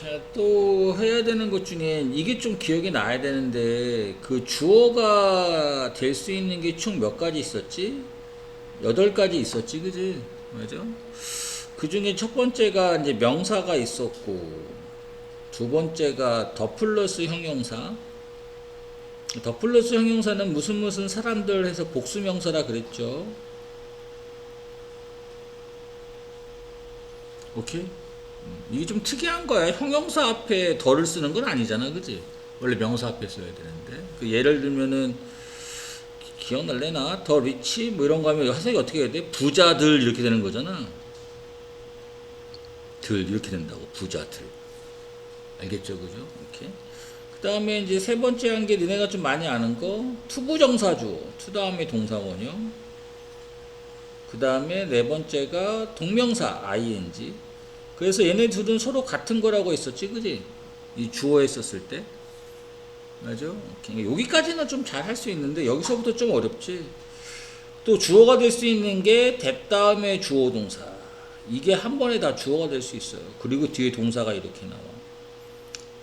자, 또 해야 되는 것 중에 이게 좀 기억이 나야 되는데 그 주어가 될 수 있는 게 총 몇 가지 있었지? 8가지 있었지, 그지? 맞아? 그 중에 첫 번째가 이제 명사가 있었고, 두 번째가 더 플러스 형용사. 더 플러스 형용사는 무슨 무슨 사람들 해서 복수명사라 그랬죠. 오케이? 이게 좀 특이한 거야. 형용사 앞에 덜을 쓰는 건 아니잖아, 그지? 원래 명사 앞에 써야 되는데. 그 예를 들면은 기억날래나? 더 리치 뭐 이런 거 하면 해석이 어떻게 해야 돼? 부자들 이렇게 되는 거잖아. 들 이렇게 된다고. 부자들. 알겠죠, 그죠? 이렇게. 그 다음에 이제 세 번째 한 게 너네가 좀 많이 아는 거 투부정사주. 투 다음에 동사원형. 그 다음에 네 번째가 동명사 ing. 그래서 얘네 둘은 서로 같은 거라고 했었지, 그지? 이 주어에 썼을 때. 맞아? 여기까지는 좀 잘 할 수 있는데, 여기서부터 좀 어렵지. 또 주어가 될 수 있는 게 that 다음에 주어 동사. 이게 한 번에 다 주어가 될 수 있어요. 그리고 뒤에 동사가 이렇게 나와.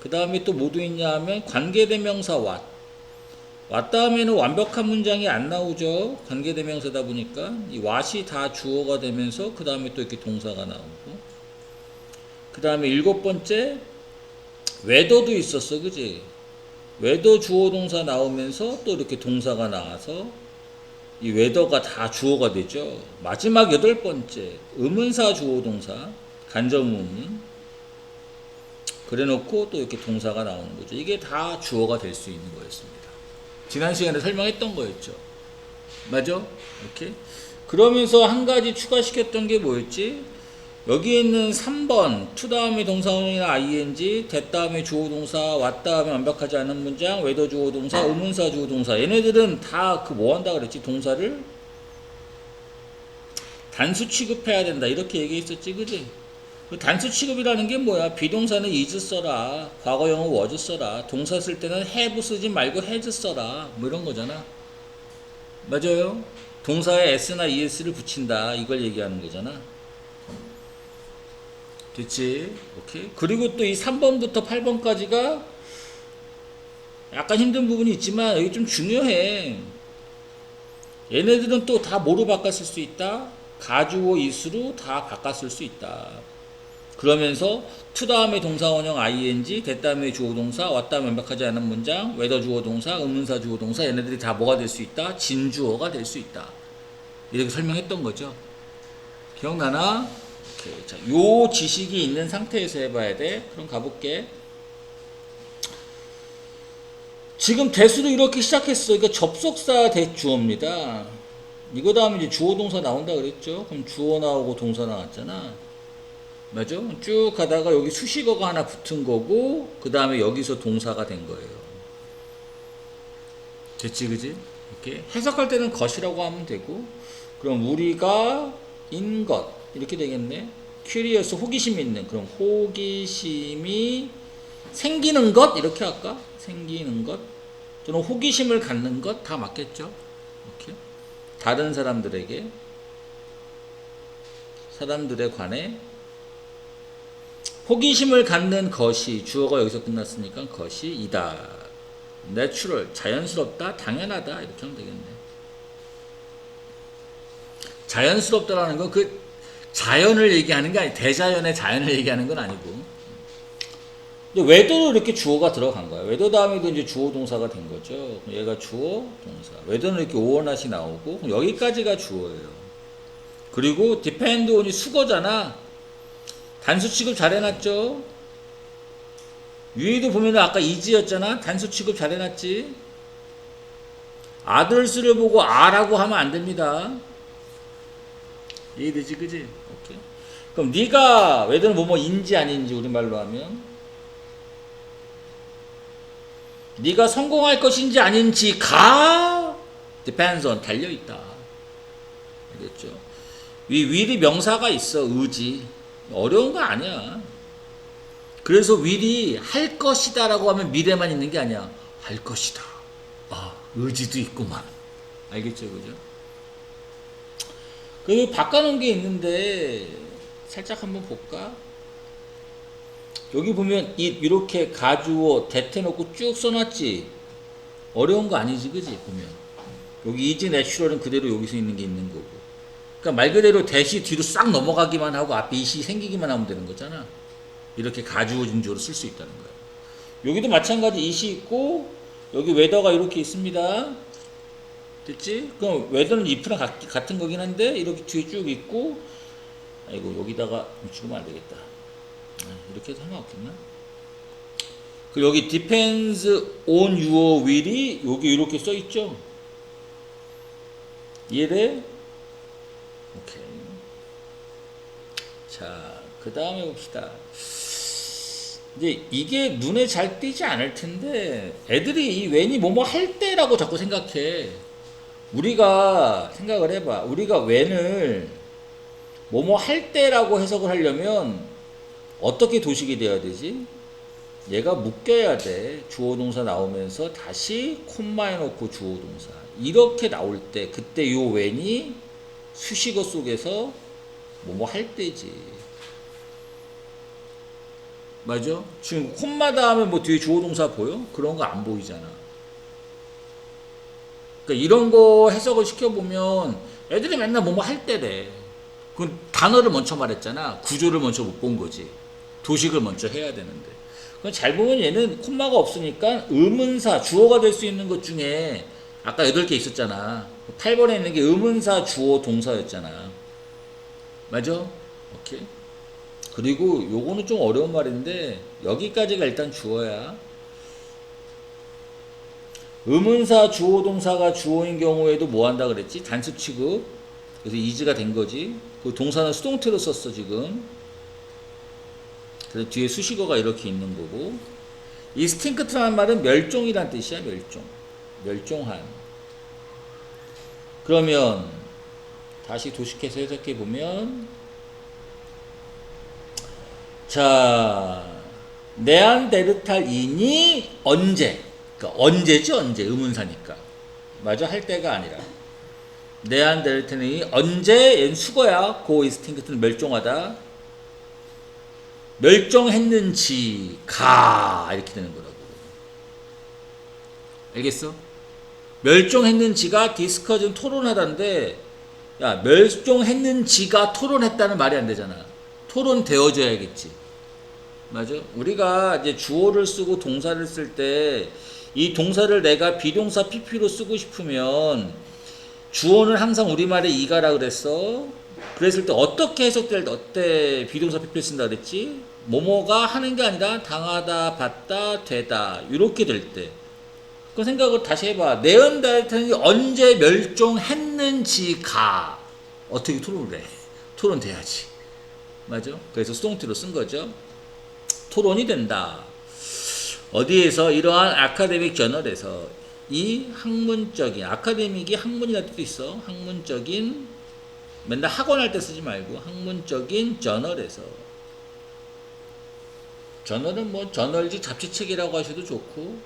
그 다음에 또 뭐도 있냐 하면 관계대명사 what. what 다음에는 완벽한 문장이 안 나오죠. 관계대명사다 보니까. 이 what이 다 주어가 되면서 그 다음에 또 이렇게 동사가 나오고. 그 다음에 7번째 whether도 있었어, 그지? whether 주어 동사 나오면서 또 이렇게 동사가 나와서 이 whether가 다 주어가 되죠. 마지막 8번째 의문사 주어 동사 간접의문 그래 놓고 또 이렇게 동사가 나오는 거죠. 이게 다 주어가 될 수 있는 거였습니다. 지난 시간에 설명했던 거였죠. 맞아? 이렇게 그러면서 한 가지 추가시켰던 게 뭐였지? 여기 있는 3번 to 다음에 동사원형이나 ing, that 다음에 주어 동사, what 다음에 완벽하지 않은 문장, whether 주어 동사, 의문사 주어 동사. 얘네들은 다 그 뭐 한다 그랬지? 동사를 단수 취급해야 된다 이렇게 얘기했었지, 그지? 그 단수 취급이라는 게 뭐야? 비동사는 is 써라, 과거형은 was 써라, 동사 쓸 때는 have 쓰지 말고 has 써라, 뭐 이런 거잖아. 맞아요? 동사에 s나 es를 붙인다 이걸 얘기하는 거잖아. 됐지? 오케이. 그리고 또 이 3번부터 8번까지가 약간 힘든 부분이 있지만 여기 좀 중요해. 얘네들은 또 다 뭐로 바꿨을 수 있다? 가주어 is로 다 바꿨을 수 있다. 그러면서 to 다음에 동사원형 ing, that 다음에 주어 동사, what 다음에 완벽하지 않은 문장, whether 주어 동사, 의문사 주어 동사 얘네들이 다 뭐가 될 수 있다? 진주어가 될 수 있다. 이렇게 설명했던 거죠. 기억나나? 오케이. 자, 요 지식이 있는 상태에서 해봐야 돼. 그럼 가볼게. 지금 대수로 이렇게 시작했어. 그러니까 접속사 대주어입니다. 이거 다음에 이제 주어 동사 나온다 그랬죠? 그럼 주어 나오고 동사 나왔잖아. 맞아? 쭉 가다가 여기 수식어가 하나 붙은 거고, 그 다음에 여기서 동사가 된 거예요. 됐지, 그지? 이렇게 해석할 때는 것이라고 하면 되고, 그럼 우리가 인 것 이렇게 되겠네. curious 호기심 있는. 그럼 호기심이 생기는 것 이렇게 할까? 생기는 것 또는 호기심을 갖는 것 다 맞겠죠? 이렇게 다른 사람들에 관해 호기심을 갖는 것이 주어가 여기서 끝났으니까 것이 이다. 내추럴 자연스럽다, 당연하다 이렇게 하면 되겠네. 자연스럽다라는 건 그 자연을 얘기하는 게 아니, 대자연의 자연을 얘기하는 건 아니고. 외도로 이렇게 주어가 들어간 거야. 외도 다음에도 이제 주어 동사가 된 거죠. 얘가 주어 동사. 외도는 이렇게 오원hat이 나오고 여기까지가 주어예요. 그리고 depend on이 수거잖아. 단수 취급 잘 해놨죠. 위에도 보면 아까 is였잖아. 단수 취급 잘 해놨지. others를 보고 a라고 하면 안 됩니다. 이해되지, 그지? 오케이. 그럼 네가 외도는 뭐뭐인지 아닌지 우리말로 하면 네가 성공할 것인지 아닌지가 depends on 달려있다. 알겠죠? will이 명사가 있어. 의지. 어려운 거 아니야. 그래서 will이 할 것이다 라고 하면 미래만 있는 게 아니야. 할 것이다. 아, 의지도 있구만. 알겠죠, 그죠? 그리고 바꿔놓은 게 있는데 살짝 한번 볼까? 여기 보면 이렇게 가주어 대테놓고 쭉 써놨지. 어려운 거 아니지, 그지? 보면 여기 이즈 내추럴은 그대로 여기서 있는 게 있는 거고. 그러니까 말 그대로 대시 뒤로 싹 넘어가기만 하고 앞에 이시 생기기만 하면 되는 거잖아. 이렇게 가주어 진주어로 쓸 수 있다는 거야. 여기도 마찬가지 이시 있고 여기 웨더가 이렇게 있습니다. 됐지? 그럼 웨더는 if랑 같은 거긴 한데 이렇게 뒤에 쭉 있고, 아이고 여기다가 죽으면 안 되겠다. 이렇게 해도 상관없겠나? 그리고 여기 depends on your will이 여기 이렇게 써 있죠. 이해돼? 오케이. 자, 그 다음에 봅시다. 이제 이게 눈에 잘 띄지 않을 텐데 애들이 이 웬이 뭐뭐 할 때라고 자꾸 생각해. 우리가 생각을 해봐. 우리가 웬을 뭐뭐 할 때라고 해석을 하려면 어떻게 도식이 돼야 되지? 얘가 묶여야 돼. 주어 동사 나오면서 다시 콤마에 넣고 주어 동사. 이렇게 나올 때 그때 요 웬이 수식어 속에서 뭐뭐 할 때지. 맞아? 지금 콤마 다음에 뭐 뒤에 주어 동사 보여? 그런 거 안 보이잖아. 그러니까 이런 거 해석을 시켜보면 애들이 맨날 뭐뭐 할 때래. 그 단어를 먼저 말했잖아. 구조를 먼저 못 본 거지. 도식을 먼저 해야 되는데. 잘 보면 얘는 콤마가 없으니까 의문사, 주어가 될 수 있는 것 중에 아까 8개 있었잖아. 8번에 있는 게 의문사, 주어, 동사였잖아. 맞아? 오케이. 그리고 요거는 좀 어려운 말인데 여기까지가 일단 주어야. 의문사, 주어, 동사가 주어인 경우에도 뭐 한다 그랬지? 단수 취급. 그래서 이즈가 된 거지. 그 동사는 수동태로 썼어 지금. 그래서 뒤에 수식어가 이렇게 있는 거고. 이 스팅크트라는 말은 멸종이란 뜻이야. 멸종. 멸종한. 그러면 다시 도식해서 해석해 보면, 자, 네안데르탈인이 언제? 그러니까 언제지 언제? 의문사니까. 맞아? 할 때가 아니라. 네안데르탈인이 언제? 얘는 수거야. 고 스팅크트는 멸종하다. 멸종했는지가 이렇게 되는 거라고. 알겠어? 멸종했는지가 디스커전 토론하다인데, 야, 멸종했는지가 토론했다는 말이 안 되잖아. 토론되어져야겠지. 맞아? 우리가 이제 주어를 쓰고 동사를 쓸 때 이 동사를 내가 비동사 PP로 쓰고 싶으면 주어는 항상 우리말에 이가라 그랬어. 그랬을 때 어떻게 해석될 때 어때 비동사 PP를 쓴다 그랬지? 뭐뭐가 하는 게 아니라 당하다, 받다, 되다 이렇게 될 때. 그 생각을 다시 해봐. 네언데르탈인이 언제 멸종했는지가 어떻게 토론을 해? 토론돼야지. 맞아? 그래서 수동태로 쓴 거죠. 토론이 된다. 어디에서? 이러한 아카데믹 저널에서. 이 학문적인, 아카데믹이 학문이라는 뜻도 있어. 학문적인, 맨날 학원 할 때 쓰지 말고 학문적인 저널에서. 저널은 뭐 저널지 잡지책이라고 하셔도 좋고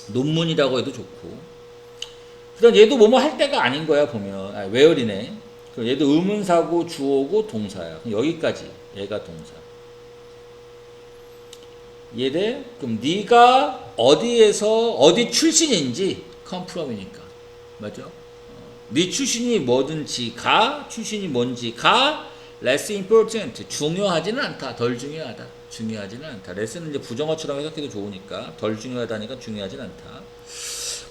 논문이라고 해도 좋고. 그다음 얘도 뭐뭐 할 때가 아닌 거야 보면. 웨어리네. 얘도 의문사고 주어고 동사야. 여기까지 얘가 동사. 이해돼? 그럼 네가 어디에서 어디 출신인지 come from이니까. 맞죠? 네 출신이 뭐든지가, 출신이 뭔지가 less important, 중요하지는 않다. 덜 중요하다. 중요하지는 않다. less는 이제 부정어처럼 해석해도 좋으니까 덜 중요하다니까 중요하지는 않다.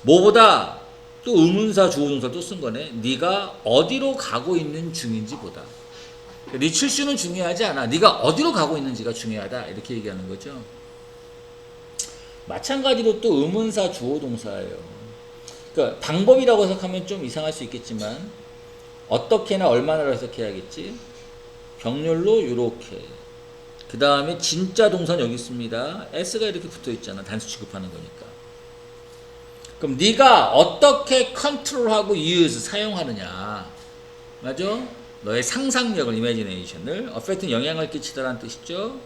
뭐보다 또 의문사 주어동사 또 쓴 거네. 네가 어디로 가고 있는 중인지 보다. 네 출신은 중요하지 않아. 네가 어디로 가고 있는지가 중요하다. 이렇게 얘기하는 거죠. 마찬가지로 또 의문사 주어동사예요. 그러니까 방법이라고 해석하면 좀 이상할 수 있겠지만 어떻게나 얼마나로 해석해야겠지. 병렬로 이렇게. 그 다음에 진짜 동사는 여기 있습니다. s가 이렇게 붙어 있잖아. 단수 취급하는 거니까. 그럼 네가 어떻게 컨트롤하고 use 사용하느냐. 맞아? 너의 상상력을, 이미지네이션을 affect는 영향을 끼치다라는 뜻이죠.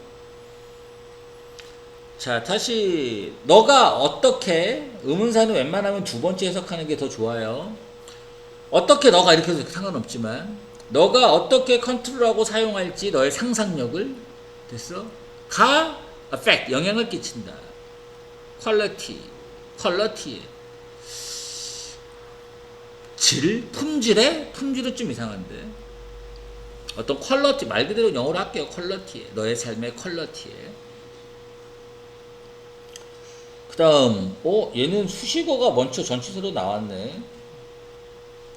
자, 다시 너가 어떻게, 의문사는 웬만하면 두 번째 해석하는 게 더 좋아요. 어떻게 너가 이렇게 해서 상관없지만 너가 어떻게 컨트롤하고 사용할지 너의 상상력을 됐어? 가 affect 영향을 끼친다. quality 퀄리티에 질 품질에 품질은 좀 이상한데 어떤 퀄리티 말 그대로 영어로 할게요. 퀄리티에 너의 삶의 퀄리티에. 그다음 얘는 수식어가 먼저 전치사로 나왔네.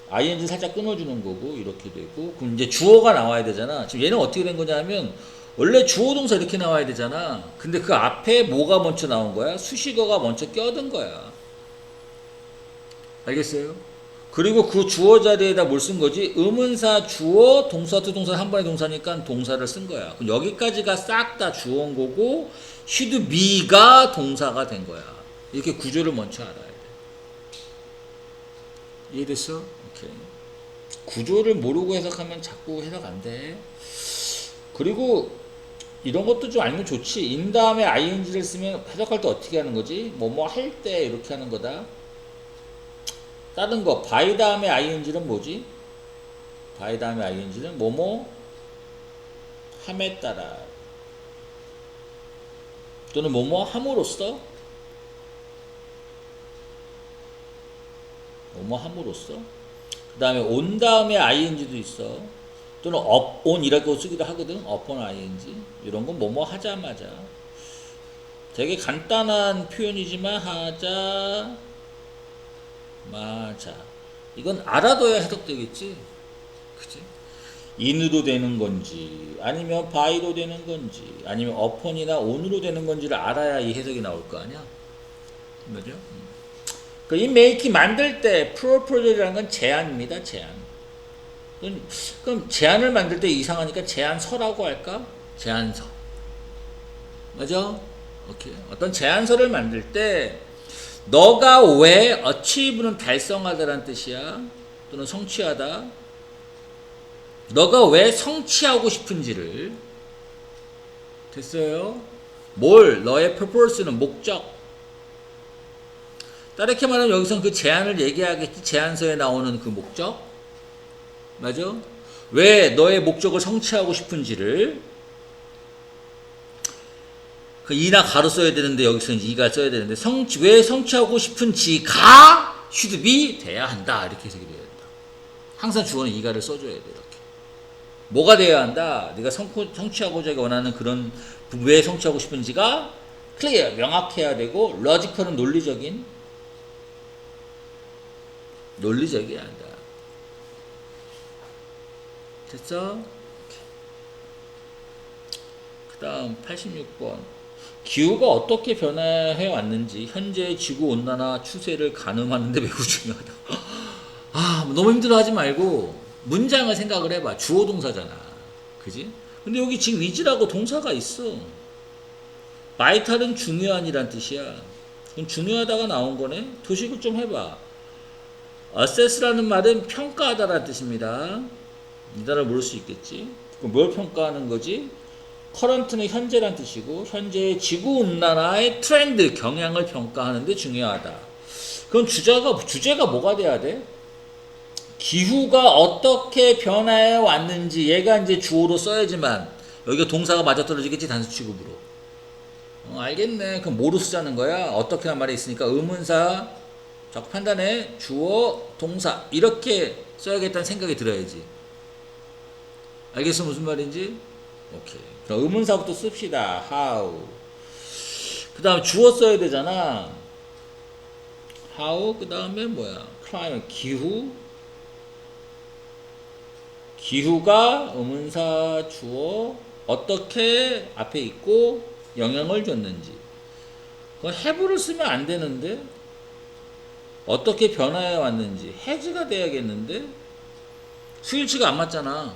ing 살짝 끊어주는 거고 이렇게 되고 그럼 이제 주어가 나와야 되잖아. 지금 얘는 어떻게 된 거냐면 원래 주어 동사 이렇게 나와야 되잖아. 근데 그 앞에 뭐가 먼저 나온 거야? 수식어가 먼저 껴든 거야. 알겠어요? 그리고 그 주어 자리에다 뭘 쓴 거지? 의문사, 주어, 동사, 두 동사 한 번의 동사니까 동사를 쓴 거야. 그럼 여기까지가 싹 다 주어인 거고 should be가 동사가 된 거야. 이렇게 구조를 먼저 알아야 돼. 이해됐어? 오케이. 구조를 모르고 해석하면 자꾸 해석 안 돼. 그리고 이런 것도 좀 알면 좋지. in 다음에 ing를 쓰면 해석할 때 어떻게 하는 거지? 뭐뭐 할 때 이렇게 하는 거다. 다른 거 by 다음에 ing는 뭐지? by 다음에 ing는 뭐뭐 함에 따라 또는 뭐뭐 함으로써 뭐뭐 함으로써 그 다음에 on 다음에 ing도 있어. 또는 on이라고 쓰기도 하거든. upon ing 이런 건 뭐뭐 하자마자 되게 간단한 표현이지만 하자마자 이건 알아둬야 해석되겠지. 그치? in으로 되는 건지 아니면 by로 되는 건지 아니면 upon이나 on으로 되는 건지를 알아야 이 해석이 나올 거 아니야. 맞죠? 이 make 만들 때 proposal이라는 건 제안입니다. 제안. 그럼 제안을 만들 때 이상하니까 제안서라고 할까? 제안서. 맞아? 오케이. 어떤 제안서를 만들 때 너가 왜 achieve는 달성하다라는 뜻이야. 또는 성취하다. 너가 왜 성취하고 싶은지를 됐어요? 뭘? 너의 purpose는 목적. 다르게 말하면 여기서는 그 제안을 얘기하겠지. 제안서에 나오는 그 목적. 맞아? 왜 너의 목적을 성취하고 싶은지를 그 이나 가로 써야 되는데 여기서는 이가 써야 되는데 왜 성취하고 싶은지가 should be 돼야 한다. 이렇게 해석이 돼야 된다. 항상 주어는 이가를 써줘야 돼. 이렇게. 뭐가 돼야 한다? 네가 성취하고자 원하는 그런 왜 성취하고 싶은지가 clear, 명확해야 되고 logical은 논리적이어야 한다. 됐어? 그 다음 86번 기후가 어떻게 변화해 왔는지 현재 지구온난화 추세를 가늠하는데 매우 중요하다. 너무 힘들어하지 말고 문장을 생각을 해봐. 주어 동사잖아. 그지? 근데 여기 지금 is라고 동사가 있어. 바이탈은 중요한이란 뜻이야. 그럼 중요하다가 나온 거네. 도식을 좀 해봐. assess라는 말은 평가하다라는 뜻입니다. 이 단어를 모를 수 있겠지. 그럼 뭘 평가하는 거지? current는 현재란 뜻이고 현재의 지구온난화의 트렌드, 경향을 평가하는데 중요하다. 그럼 주제가 뭐가 돼야 돼? 기후가 어떻게 변화해 왔는지 얘가 이제 주어로 써야지만 여기가 동사가 맞아떨어지겠지. 단수 취급으로. 알겠네. 그럼 뭐로 쓰자는 거야? 어떻게 한 말이 있으니까 의문사 자꾸 판단해. 주어, 동사 이렇게 써야겠다는 생각이 들어야지. 알겠어? 무슨 말인지? 오케이. 그럼 의문사부터 씁시다. how. 그 다음 주어 써야 되잖아. how. 그 다음에 뭐야? climate. 기후가 의문사 주어 어떻게 앞에 있고 영향을 줬는지. 그건 have를 쓰면 안 되는데 어떻게 변화해 왔는지 has가 돼야겠는데 수일치가 안 맞잖아.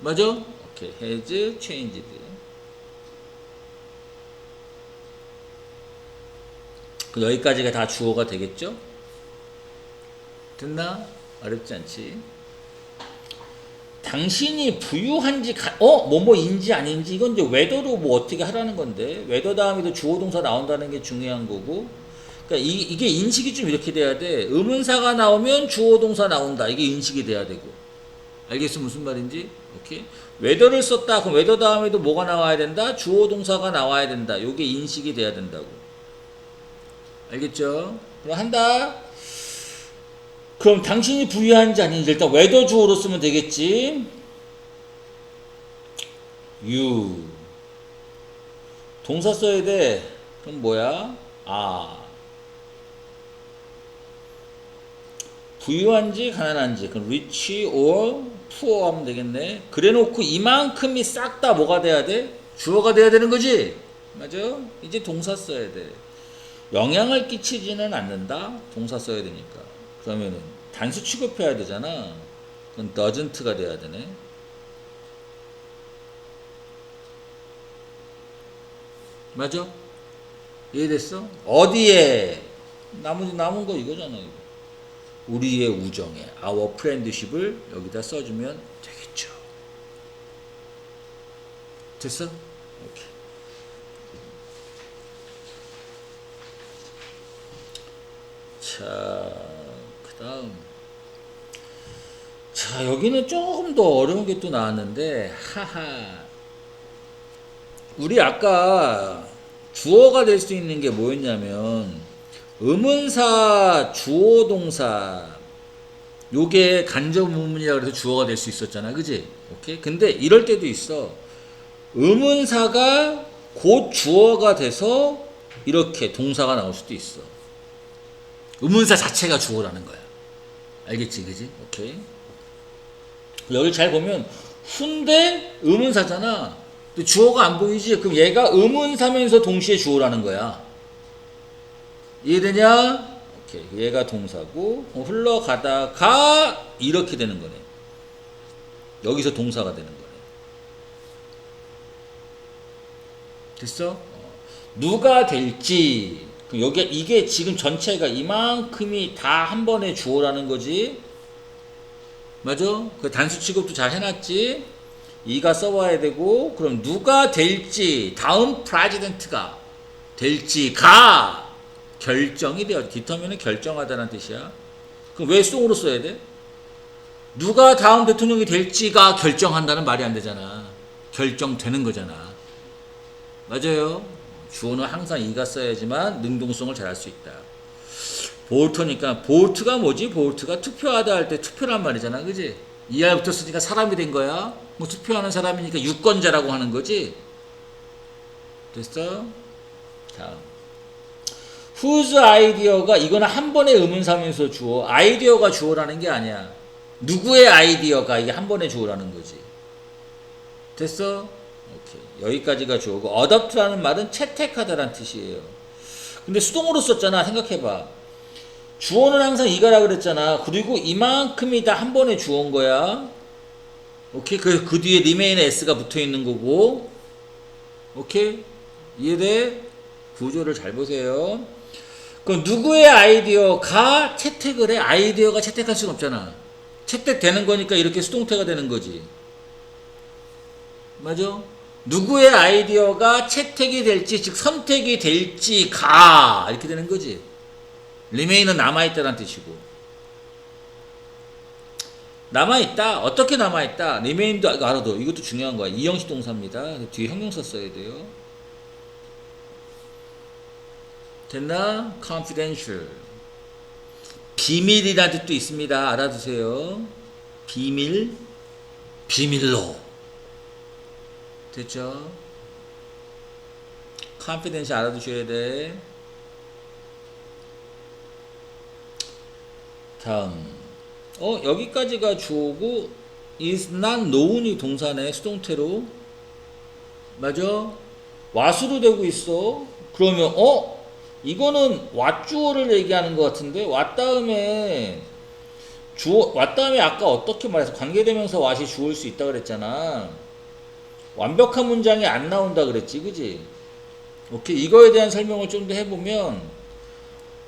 맞아? 오케이. has changed. 여기까지가 다 주어가 되겠죠? 됐나? 어렵지 않지? 당신이 부유한지 뭐뭐인지 아닌지 이건 이제 whether로 뭐 어떻게 하라는 건데 whether 다음에도 주어 동사 나온다는 게 중요한 거고. 그러니까 이게 인식이 좀 이렇게 돼야 돼. 의문사가 나오면 주어 동사 나온다. 이게 인식이 돼야 되고. 알겠어? 무슨 말인지? 오케이? 웨더를 썼다. 그럼 웨더 다음에도 뭐가 나와야 된다? 주어 동사가 나와야 된다. 요게 인식이 돼야 된다고. 알겠죠? 그럼 한다. 그럼 당신이 부유한지 아닌지 일단 웨더 주어로 쓰면 되겠지. you. 동사 써야 돼. 그럼 뭐야? 부유한지 가난한지. 그럼 rich or poor 하면 되겠네. 그래 놓고 이만큼이 싹 다 뭐가 돼야 돼? 주어가 돼야 되는 거지? 맞아? 이제 동사 써야 돼. 영향을 끼치지는 않는다. 동사 써야 되니까. 그러면은 단수 취급해야 되잖아. 그건 doesn't가 돼야 되네. 맞아? 이해됐어? 어디에? 남은 거 이거잖아, 이거. 우리의 우정에 our friendship을 여기다 써주면 되겠죠. 됐어? 오케이. 자, 그 다음. 자, 여기는 조금 더 어려운 게 또 나왔는데, 하하. 우리 아까 주어가 될 수 있는 게 뭐였냐면, 의문사, 주어 동사, 요게 간접 의문이라 그래서 주어가 될 수 있었잖아. 그지? 오케이? 근데 이럴 때도 있어. 의문사가 곧 주어가 돼서 이렇게 동사가 나올 수도 있어. 의문사 자체가 주어라는 거야. 알겠지? 그지? 오케이? 여기 잘 보면 후인데 의문사잖아. 근데 주어가 안 보이지? 그럼 얘가 의문사면서 동시에 주어라는 거야. 이해되냐? 오케이. 얘가 동사고 흘러가다가 이렇게 되는 거네. 여기서 동사가 되는 거네. 됐어? 누가 될지. 그럼 여기 이게 지금 전체가 이만큼이 다 한 번에 주어라는 거지. 맞아? 그 단수 취급도 잘 해놨지. 이가 써봐야 되고 그럼 누가 될지 다음 프레지던트가 될지가 결정이 돼요. 디터민은 결정하다는 뜻이야. 그럼 왜 송으로 써야 돼? 누가 다음 대통령이 될지가 결정한다는 말이 안 되잖아. 결정되는 거잖아. 맞아요. 주어는 항상 이가 써야지만 능동성을 잘할 수 있다. 보트니까 보트가 뭐지? 보트가 투표하다 할 때 투표란 말이잖아. 그지? 이하에 붙었으니까 사람이 된 거야. 뭐 투표하는 사람이니까 유권자라고 하는 거지. 됐어? 다음. whose 아이디어가 이거는 한 번에 의문사면서 주어. 아이디어가 주어라는 게 아니야. 누구의 아이디어가 이게 한 번에 주어라는 거지. 됐어? 오케이. 여기까지가 주어고 adopt라는 말은 채택하다라는 뜻이에요. 근데 수동으로 썼잖아. 생각해봐. 주어는 항상 이가라 그랬잖아. 그리고 이만큼이 다 한 번에 주어인 거야. 오케이. 그 뒤에 remain에 s가 붙어 있는 거고. 오케이. 이해돼? 구조를 잘 보세요. 그럼 누구의 아이디어가 채택을 해? 아이디어가 채택할 수는 없잖아. 채택되는 거니까 이렇게 수동태가 되는 거지. 맞아? 누구의 아이디어가 채택이 될지, 즉 선택이 될지가 이렇게 되는 거지. remain은 남아있다는 뜻이고. 남아있다. 어떻게 남아있다? remain도 알아도 이것도 중요한 거야. 이형식 동사입니다. 뒤에 형용사 써야 돼요. 됐나? confidential. 비밀이라는 뜻도 있습니다. 알아두세요. 비밀, 비밀로. 됐죠? confidential 알아두셔야 돼. 다음. 여기까지가 주어고 is not known이 동사네. 수동태로. 맞아? what으로 되고 있어. 그러면 이거는 왓주어를 얘기하는 것 같은데 왓 다음에 왓 다음에 아까 어떻게 말해서 관계대명사 왓이 주어일 수 있다 그랬잖아. 완벽한 문장이 안 나온다 그랬지, 그지? 오케이. 이거에 대한 설명을 좀 더 해보면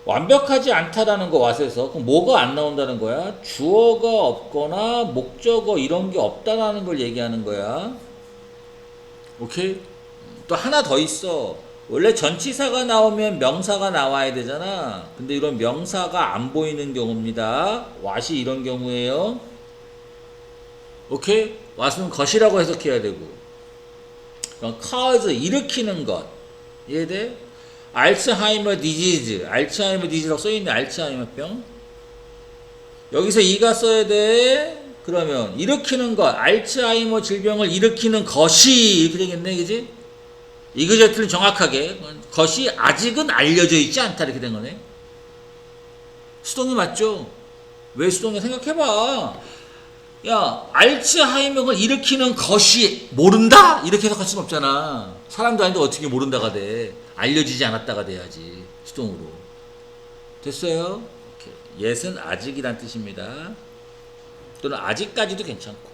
완벽하지 않다라는 거 왓에서 그럼 뭐가 안 나온다는 거야? 주어가 없거나 목적어 이런 게 없다라는 걸 얘기하는 거야. 오케이? 또 하나 더 있어. 원래 전치사가 나오면 명사가 나와야 되잖아. 근데 이런 명사가 안 보이는 경우입니다. 왓이 이런 경우예요. 오케이? what은 것이라고 해석해야 되고. 그럼 cause 일으키는 것. 이해돼? 알츠하이머 디지즈. 알츠하이머 디지즈라고 써있네. 알츠하이머병. 여기서 이가 써야 돼. 그러면 일으키는 것. 알츠하이머 질병을 일으키는 것이 이렇게 되겠네. 그지? 이그제트는 정확하게 것이 아직은 알려져 있지 않다 이렇게 된 거네. 수동이 맞죠? 왜 수동이 생각해봐. 야, 알츠하이머를 일으키는 것이 모른다? 이렇게 해석할 수는 없잖아. 사람도 아닌데 어떻게 모른다가 돼. 알려지지 않았다가 돼야지. 수동으로. 됐어요? 오케이. yet은 아직이란 뜻입니다. 또는 아직까지도 괜찮고.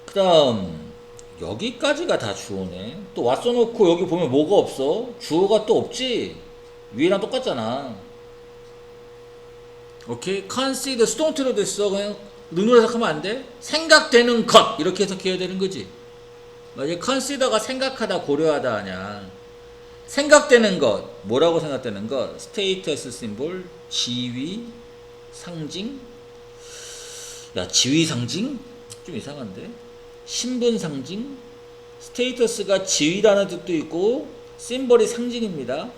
그 다음 여기까지가 다 주어네. 또 왔어놓고 여기 보면 뭐가 없어? 주어가 또 없지? 위에랑 똑같잖아. 오케이? consider 수동태로 됐어. 그냥 능률 해석하면 안 돼? 생각되는 것 이렇게 해석해야 되는 거지. 만약에 consider가 생각하다 고려하다 하냐. 생각되는 것 뭐라고 생각되는 것? status symbol 지위 상징. 야, 지위 상징? 좀 이상한데? 신분 상징? 스테이터스가 지위라는 뜻도 있고 심벌이 상징입니다.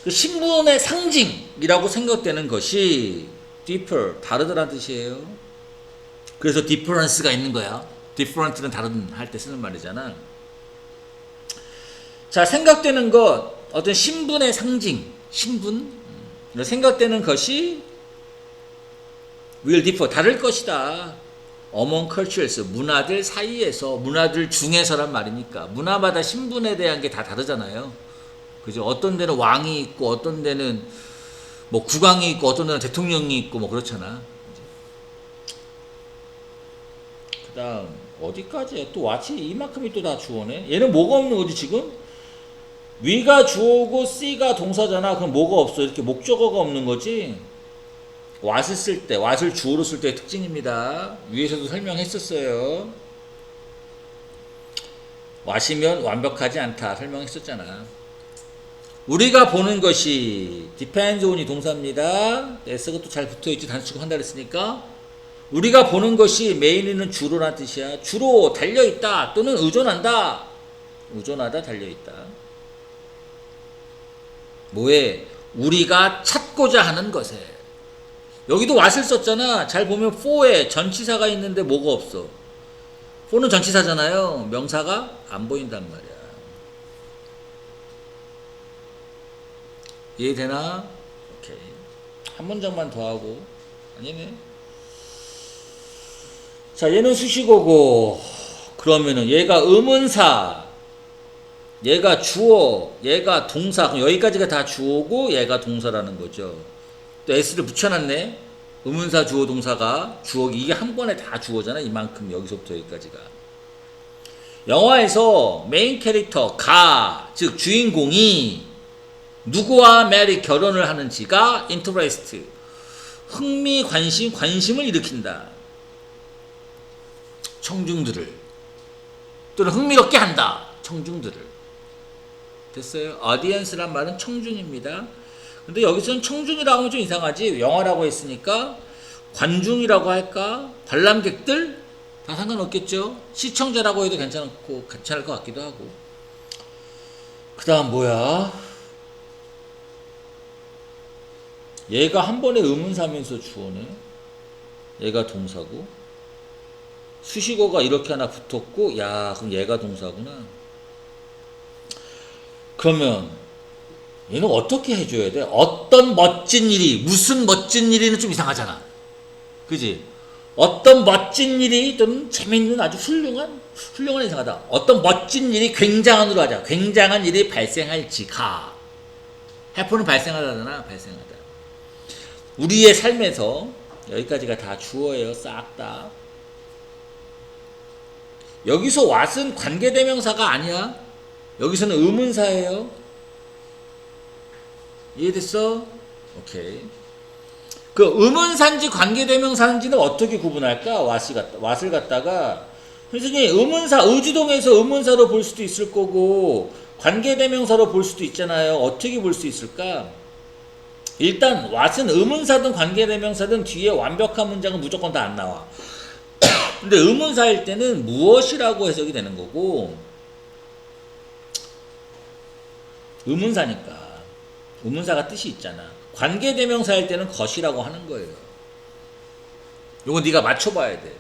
그 신분의 상징이라고 생각되는 것이 differ, 다르다는 뜻이에요. 그래서 difference가 있는 거야. different는 다른 할 때 쓰는 말이잖아. 자, 생각되는 것, 어떤 신분의 상징, 신분, 생각되는 것이 will differ, 다를 것이다. among cultures, 문화들 사이에서, 문화들 중에서란 말이니까. 문화마다 신분에 대한 게 다 다르잖아요. 그죠? 어떤 데는 왕이 있고, 어떤 데는 뭐 국왕이 있고, 어떤 데는 대통령이 있고, 뭐 그렇잖아. 그 다음, 어디까지야? 또 왓이 이만큼이 또 다 주어네? 얘는 뭐가 없는 거지, 지금? 위가 주어고, C가 동사잖아. 그럼 뭐가 없어? 이렇게 목적어가 없는 거지? what을 쓸 때, what을 주어로 쓸 때의 특징입니다. 위에서도 설명했었어요. what이면 완벽하지 않다 설명했었잖아. 우리가 보는 것이 depends on이 동사입니다. s가 또 잘 붙어있지. 단수치고 한다 그랬으니까 우리가 보는 것이 main은 주로란 뜻이야. 주로 달려있다 또는 의존한다. 의존하다 달려있다. 뭐에? 우리가 찾고자 하는 것에. 여기도 what을 썼잖아. 잘 보면 for에 전치사가 있는데 뭐가 없어. for는 전치사잖아요. 명사가 안 보인단 말이야. 이해되나? 오케이. 한 문장만 더 하고. 아니네. 자, 얘는 수식어고, 그러면은 얘가 의문사, 얘가 주어, 얘가 동사. 그럼 여기까지가 다 주어고 얘가 동사라는 거죠. 또 s를 붙여놨네. 의문사 주어 동사가 주어, 이게 한 번에 다 주어잖아. 이만큼 여기서부터 여기까지가. 영화에서 메인 캐릭터 가, 즉 주인공이 누구와 메리 결혼을 하는지가 interest, 흥미, 관심을 일으킨다. 청중들을 또는 흥미롭게 한다. 청중들을. 됐어요? audience란 말은 청중입니다. 근데 여기서는 청중이라고 하면 좀 이상하지. 영화라고 했으니까 관중이라고 할까? 관람객들? 다 상관없겠죠. 시청자라고 해도 괜찮을 것 같기도 하고. 그 다음 뭐야? 얘가 한 번에 의문사면서 주어네. 얘가 동사고. 수식어가 이렇게 하나 붙었고, 야, 그럼 얘가 동사구나. 그러면 얘는 어떻게 해줘야 돼? 어떤 멋진 일이, 무슨 멋진 일이는 좀 이상하잖아. 그지? 어떤 멋진 일이 좀 재밌는 아주 훌륭한 이상하다. 어떤 멋진 일이 굉장한으로 하자. 굉장한 일이 발생할지가. 해프는 발생하다잖아. 발생하다. 우리의 삶에서 여기까지가 다 주어예요. 싹 다. 여기서 what은 관계대명사가 아니야. 여기서는 의문사예요. 이해됐어? 오케이. 그 의문사인지 관계대명사인지는 어떻게 구분할까? what을 갖다가 선생님 의문사, 의주동에서 의문사로 볼 수도 있을 거고 관계대명사로 볼 수도 있잖아요. 어떻게 볼 수 있을까? 일단 what은 의문사든 관계대명사든 뒤에 완벽한 문장은 무조건 다 안 나와. 근데 의문사일 때는 무엇이라고 해석이 되는 거고, 의문사니까 의문사가 뜻이 있잖아. 관계대명사일 때는 것이라고 하는 거예요. 이거 네가 맞춰봐야 돼.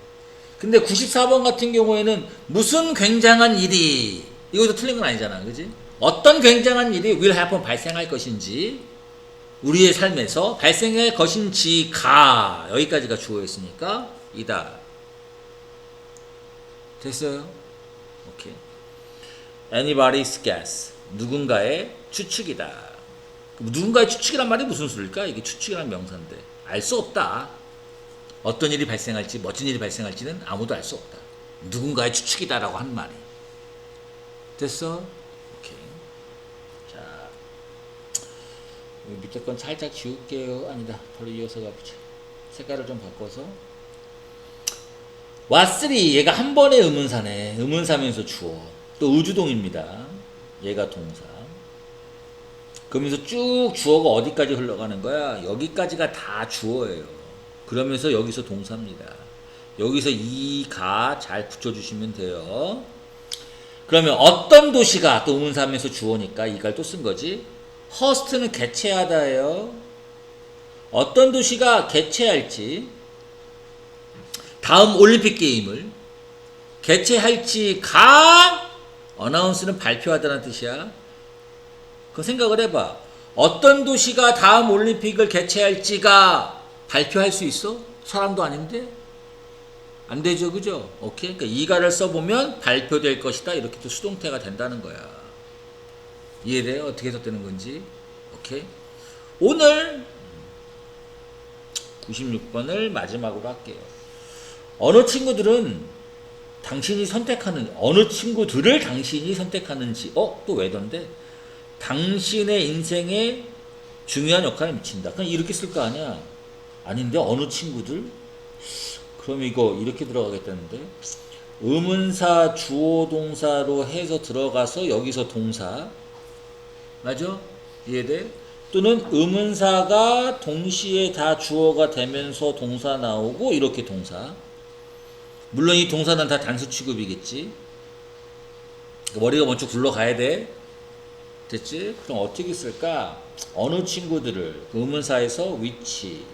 근데 94번 같은 경우에는 무슨 굉장한 일이, 이것도 틀린 건 아니잖아, 그지? 어떤 굉장한 일이 will happen, 발생할 것인지, 우리의 삶에서 발생할 것인지가, 여기까지가 주어였으니까 이다. 됐어요? 오케이. Anybody's guess, 누군가의 추측이다. 누군가의 추측이란 말이 무슨 소리일까? 이게 추측이란 명사인데 알 수 없다. 어떤 일이 발생할지, 멋진 일이 발생할지는 아무도 알 수 없다. 누군가의 추측이다라고 하는 말이. 됐어? 오케이. 자, 밑에 건 살짝 지울게요. 아니다, 바로 이어서 가보자. 색깔을 좀 바꿔서. 왓쓰리, 얘가 한 번의 의문사네. 의문사면서 주어. 또 의주동입니다. 얘가 동사. 그러면서 쭉 주어가 어디까지 흘러가는 거야? 여기까지가 다 주어예요. 그러면서 여기서 동사입니다. 여기서 이가 잘 붙여주시면 돼요. 그러면 어떤 도시가, 또 의문사면서 주어니까 이걸 또 쓴 거지. 허스트는 개최하다예요. 어떤 도시가 개최할지, 다음 올림픽 게임을 개최할지가, 어나운스는 발표하다는 뜻이야. 그 생각을 해봐. 어떤 도시가 다음 올림픽을 개최할지가 발표할 수 있어? 사람도 아닌데? 안 되죠, 그죠? 오케이. 그러니까 이가를 써보면 발표될 것이다. 이렇게 또 수동태가 된다는 거야. 이해돼요? 어떻게 해석되는 건지. 오케이. 오늘 96번을 마지막으로 할게요. 어느 친구들은 당신이 선택하는, 어느 친구들을 당신이 선택하는지, 또 왜던데? 당신의 인생에 중요한 역할을 미친다. 그냥 이렇게 쓸 거 아니야. 아닌데, 어느 친구들? 그럼 이거 이렇게 들어가겠다는데, 의문사 주어 동사로 해서 들어가서 여기서 동사, 맞아? 이해돼? 또는 의문사가 동시에 다 주어가 되면서 동사 나오고 이렇게 동사. 물론 이 동사는 다 단수 취급이겠지. 머리가 먼저 굴러가야 돼. 됐지? 그럼 어떻게 쓸까? 어느 친구들을, 의문사에서 which,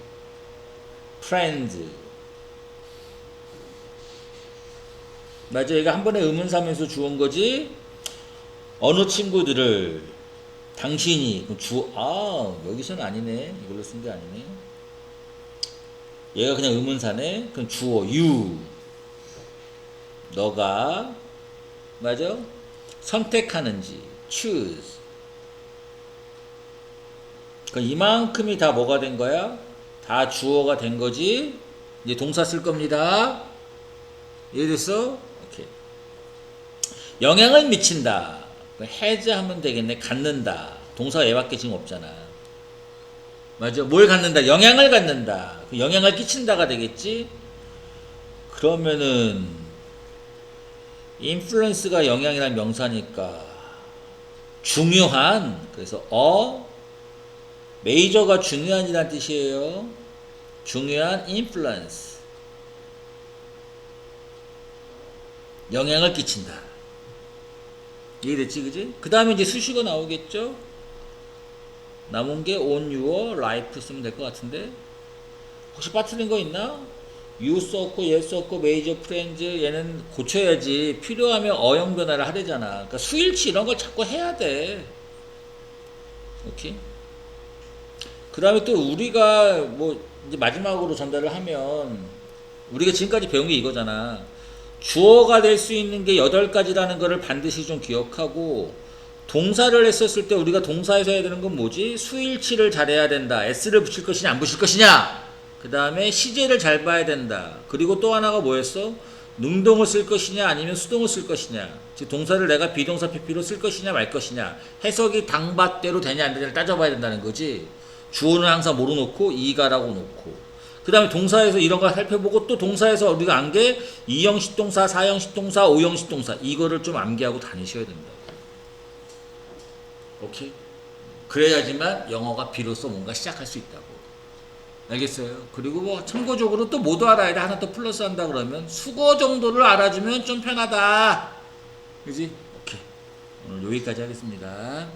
friends. 맞아, 얘가 한 번에 의문사면서 주어인 거지. 어느 친구들을, 당신이, 여기서는 아니네. 이걸로 쓴 게 아니네. 얘가 그냥 의문사네. 그럼 주어 you, 너가, 맞아? 선택하는지 choose. 그러니까 이만큼이 다 뭐가 된 거야? 다 주어가 된 거지. 이제 동사 쓸 겁니다. 이해됐어? 오케이. 영향을 미친다. has 하면 되겠네. 갖는다. 동사가 얘밖에 지금 없잖아. 맞아. 뭘 갖는다? 영향을 갖는다. 그 영향을 끼친다가 되겠지. 그러면은 influence가 영향이란 명사니까 중요한, 그래서 메이저가 중요한이란 뜻이에요. 중요한 influence, 영향을 끼친다. 이해됐지, 그지? 그 다음에 이제 수식어 나오겠죠? 남은 게 on your life 쓰면 될 것 같은데, 혹시 빠뜨린 거 있나? you 썼고 얘 썼고 major friends, 얘는 고쳐야지. 필요하면 어형 변화를 하래잖아. 그러니까 수일치 이런 걸 자꾸 해야 돼. 오케이? 그 다음에 또 우리가 뭐 이제 마지막으로 전달을 하면, 우리가 지금까지 배운 게 이거잖아. 주어가 될 수 있는 게 8가지라는 거를 반드시 좀 기억하고, 동사를 했었을 때 우리가 동사에서 해야 되는 건 뭐지? 수일치를 잘해야 된다. s를 붙일 것이냐 안 붙일 것이냐. 그 다음에 시제를 잘 봐야 된다. 그리고 또 하나가 뭐였어? 능동을 쓸 것이냐 아니면 수동을 쓸 것이냐. 즉 동사를 내가 비동사 PP로 쓸 것이냐 말 것이냐. 해석이 당밭대로 되냐 안 되냐를 따져봐야 된다는 거지. 주어는 항상 뭐로 놓고 이가라고 놓고, 그 다음에 동사에서 이런 걸 살펴보고, 또 동사에서 우리가 안 게 2형식 동사, 4형식 동사, 5형식 동사, 이거를 좀 암기하고 다니셔야 된다. 오케이? 그래야지만 영어가 비로소 뭔가 시작할 수 있다고. 알겠어요? 그리고 뭐 참고적으로 또 뭐도 알아야 돼. 하나 더 플러스 한다 그러면 수거 정도를 알아주면 좀 편하다. 그지? 오케이. 오늘 여기까지 하겠습니다.